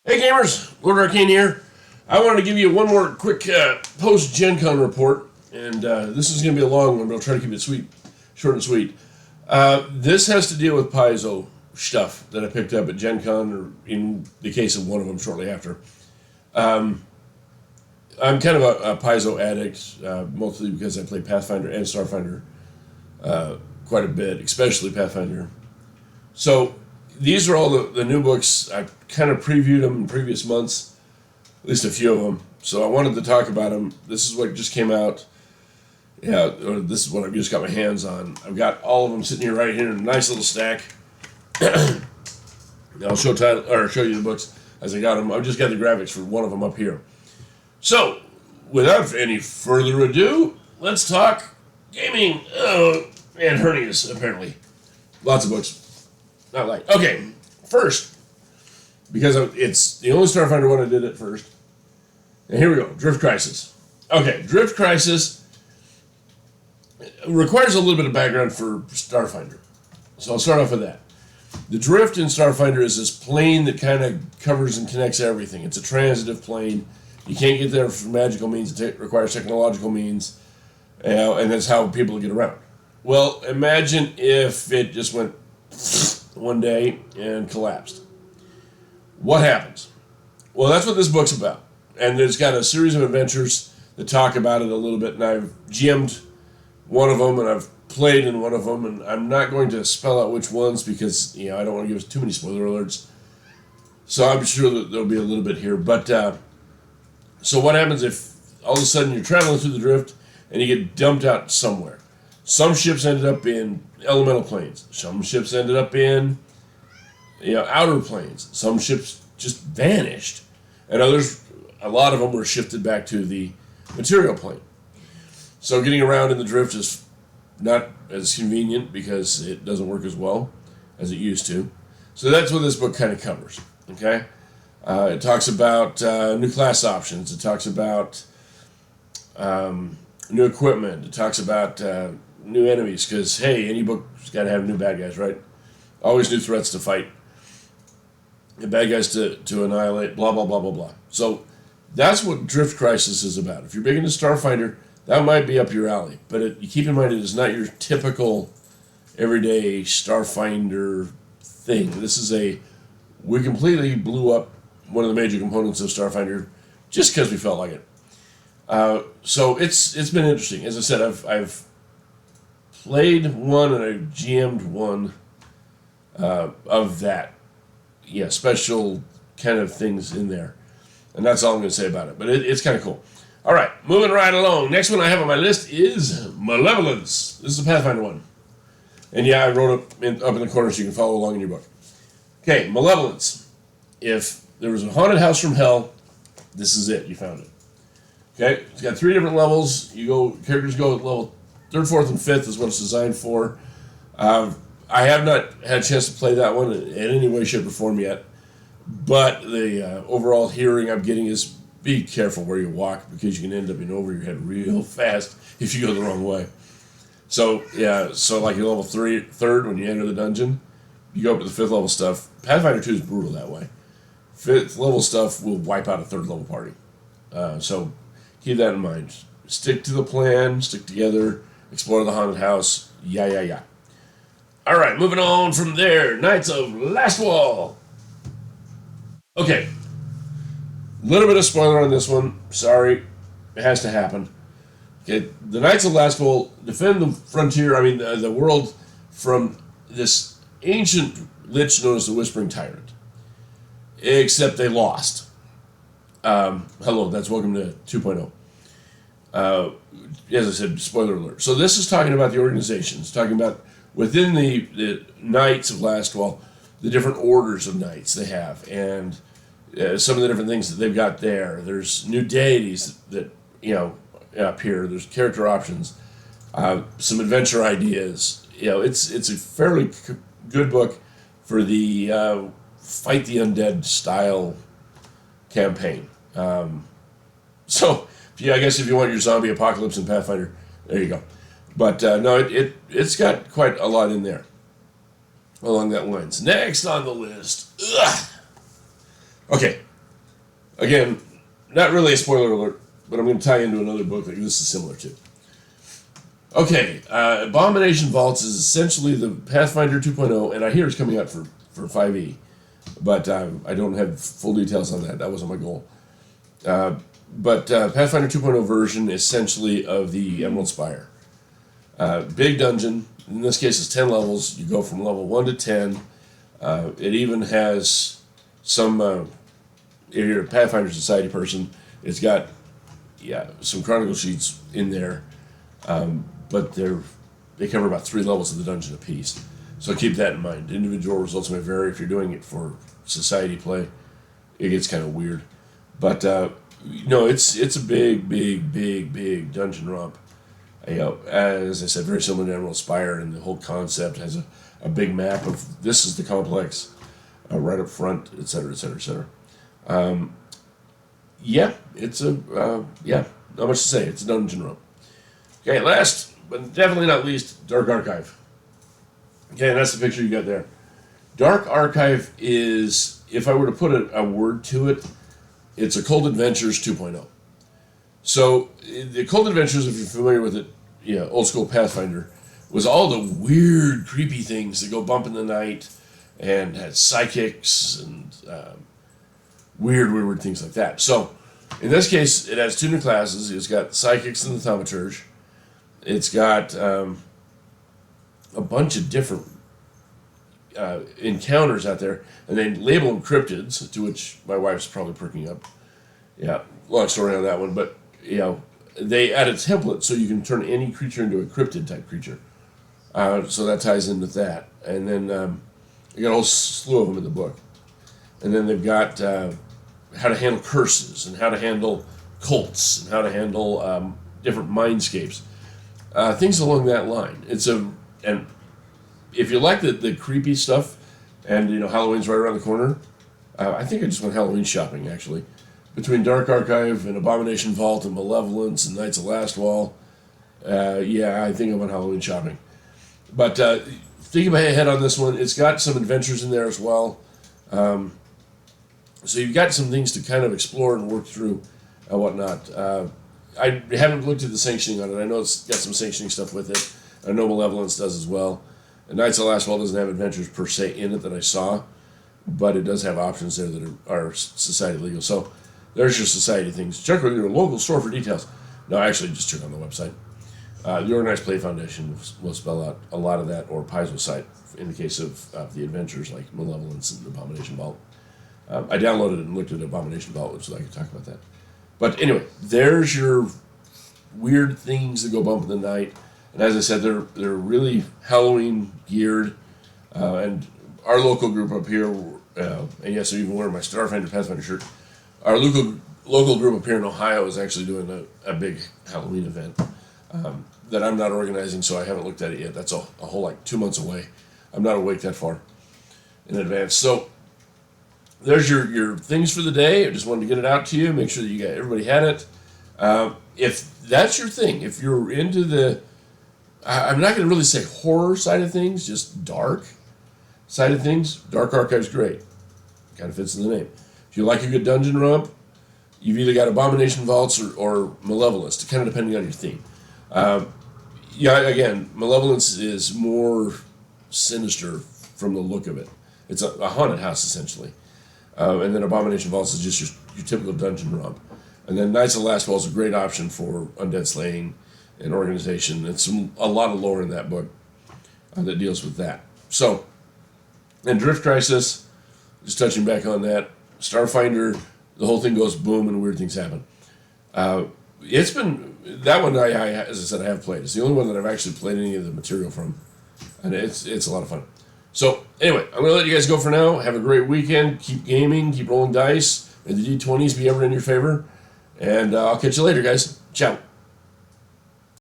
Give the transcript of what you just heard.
Hey gamers, Lord Arcane here. I wanted to give you one more quick post-Gen Con report, and this is going to be a long one, but I'll try to keep it short and sweet. This has to deal with Paizo stuff that I picked up at Gen Con, or in the case of one of them shortly after. I'm kind of a Paizo addict, mostly because I play Pathfinder and Starfinder quite a bit, especially Pathfinder. So these are all the new books. I kind of previewed them in previous months, at least a few of them. So I wanted to talk about them. This is what just came out. Yeah, or this is what I've just got my hands on. I've got all of them sitting here right here in a nice little stack. I'll show you the books as I got them. I've just got the graphics for one of them up here. So, without any further ado, let's talk gaming and hernias, apparently. Lots of books. Not like. Okay, first, because it's the only Starfinder one I did at first. And here we go, Drift Crisis. Okay, Drift Crisis requires a little bit of background for Starfinder. So I'll start off with that. The Drift in Starfinder is this plane that kind of covers and connects everything. It's a transitive plane. You can't get there for magical means. It requires technological means. And that's how people get around. Well, imagine if it just went one day and collapsed. What happens? Well, that's what this book's about. And it's got a series of adventures that talk about it a little bit. And I've GM'd one of them, and I've played in one of them. And I'm not going to spell out which ones because, I don't want to give us too many spoiler alerts. So I'm sure that there'll be a little bit here. But, so what happens if all of a sudden you're traveling through the Drift and you get dumped out somewhere? Some ships ended up in elemental planes. Some ships ended up in, outer planes. Some ships just vanished. And others, a lot of them were shifted back to the material plane. So getting around in the Drift is not as convenient because it doesn't work as well as it used to. So that's what this book kind of covers, okay? It talks about new class options. It talks about new equipment. It talks about new enemies, because, hey, any book's got to have new bad guys, right? Always new threats to fight. And bad guys to annihilate, blah, blah, blah, blah, blah. So that's what Drift Crisis is about. If you're big into Starfinder, that might be up your alley. But you keep in mind, it is not your typical everyday Starfinder thing. This is we completely blew up one of the major components of Starfinder just because we felt like it. So it's been interesting. As I said, I've played one and I've GM'd one of that. Yeah, special kind of things in there. And that's all I'm going to say about it. But it's kind of cool. All right, moving right along. Next one I have on my list is Malevolence. This is a Pathfinder one. And yeah, I wrote it up in the corner so you can follow along in your book. Okay, Malevolence. If there was a haunted house from hell, this is it. You found it. Okay, it's got 3 different levels. Characters go at level 3rd, 4th, and 5th is what it's designed for. I have not had a chance to play that one in any way, shape, or form yet. But the overall hearing I'm getting is be careful where you walk because you can end up in over your head real fast if you go the wrong way. So, yeah, like your level 3rd, when you enter the dungeon, you go up to the 5th level stuff. Pathfinder 2 is brutal that way. 5th level stuff will wipe out a 3rd level party. So keep that in mind. Stick to the plan, stick together, explore the haunted house, yeah. All right, moving on from there. Knights of Lastwall. Okay. Little bit of spoiler on this one. Sorry. It has to happen. Okay. The Knights of Lastwall defend the frontier, the world, from this ancient lich known as the Whispering Tyrant. Except they lost. Hello, that's welcome to 2.0. As I said, spoiler alert. So this is talking about the organization. It's talking about within the Knights of Lastwall, the different orders of knights they have, and some of the different things that they've got there. There's new deities that appear. There's character options, some adventure ideas. It's a fairly good book for the fight the undead style campaign. So, yeah, I guess if you want your zombie apocalypse in Pathfinder, there you go. But no, it's got quite a lot in there along that lines. Next on the list. Okay, Again, not really a spoiler alert, but I'm going to tie into another book that this is similar to. Okay, Abomination Vaults is essentially the Pathfinder 2.0, and I hear it's coming out for 5e, but I don't have full details on that. That wasn't my goal. But Pathfinder 2.0 version, essentially, of the Emerald Spire. Big dungeon. In this case, it's 10 levels. You go from level 1 to 10. It even has some, if you're a Pathfinder Society person, it's got, some chronicle sheets in there. But they cover about 3 levels of the dungeon apiece. So keep that in mind. Individual results may vary. If you're doing it for society play, it gets kind of weird. But, it's a big dungeon romp. As I said, very similar to Emerald Spire, and the whole concept has a big map of this is the complex right up front, et cetera, et cetera, et cetera. It's not much to say. It's a dungeon romp. Okay, last, but definitely not least, Dark Archive. Okay, and that's the picture you got there. Dark Archive is, if I were to put a word to it, it's Occult Adventures 2.0. So, the Occult Adventures, if you're familiar with it, old school Pathfinder, was all the weird, creepy things that go bump in the night and had psychics and weird things like that. So, in this case, it has 2 new classes. It's got psychics and the thaumaturge. It's got a bunch of different encounters out there, and they label them cryptids, to which my wife's probably perking up. Yeah, long story on that one, but they add a template so you can turn any creature into a cryptid type creature. So that ties in with that, and then you got a whole slew of them in the book, and then they've got how to handle curses and how to handle cults and how to handle different mindscapes. Things along that line. And if you like the creepy stuff, and Halloween's right around the corner, I think I just went Halloween shopping actually. Between Dark Archive and Abomination Vault and Malevolence and Knights of Lastwall, I think I went Halloween shopping. But thinking ahead on this one, it's got some adventures in there as well. So you've got some things to kind of explore and work through and whatnot. I haven't looked at the sanctioning on it. I know it's got some sanctioning stuff with it. I know Malevolence does as well. And Knights of Lastwall doesn't have adventures per se in it that I saw, but it does have options there that are society legal. So there's your society things. Check with your local store for details. No, actually, just check on the website. The Organized Play Foundation will spell out a lot of that, or Paizo site, in the case of the adventures like Malevolence and Abomination Vault. I downloaded it and looked at Abomination Vault so I could talk about that. But anyway, there's your weird things that go bump in the night. And as I said, they're really Halloween geared. And our local group up here, and yes, I'm even wearing my Starfinder Pathfinder shirt. Our local group up here in Ohio is actually doing a big Halloween event that I'm not organizing, so I haven't looked at it yet. That's a whole 2 months away. I'm not awake that far in advance. So there's your things for the day. I just wanted to get it out to you, make sure that everybody had it. If that's your thing, if you're into the, I'm not going to really say horror side of things, just dark side of things, Dark Archive's great. Kind of fits in the name. If you like a good dungeon romp, you've either got Abomination Vaults or Malevolence, kind of depending on your theme. Again, Malevolence is more sinister from the look of it. It's a haunted house, essentially. And then Abomination Vaults is just your typical dungeon romp. And then Knights of Lastwall is a great option for undead slaying and organization. It's a lot of lore in that book that deals with that. So, and Drift Crisis, just touching back on that. Starfinder, the whole thing goes boom and weird things happen. It's been, that one, as I said, I have played. It's the only one that I've actually played any of the material from. And it's a lot of fun. So, anyway, I'm going to let you guys go for now. Have a great weekend. Keep gaming. Keep rolling dice. May the D20s be ever in your favor. And I'll catch you later, guys. Ciao.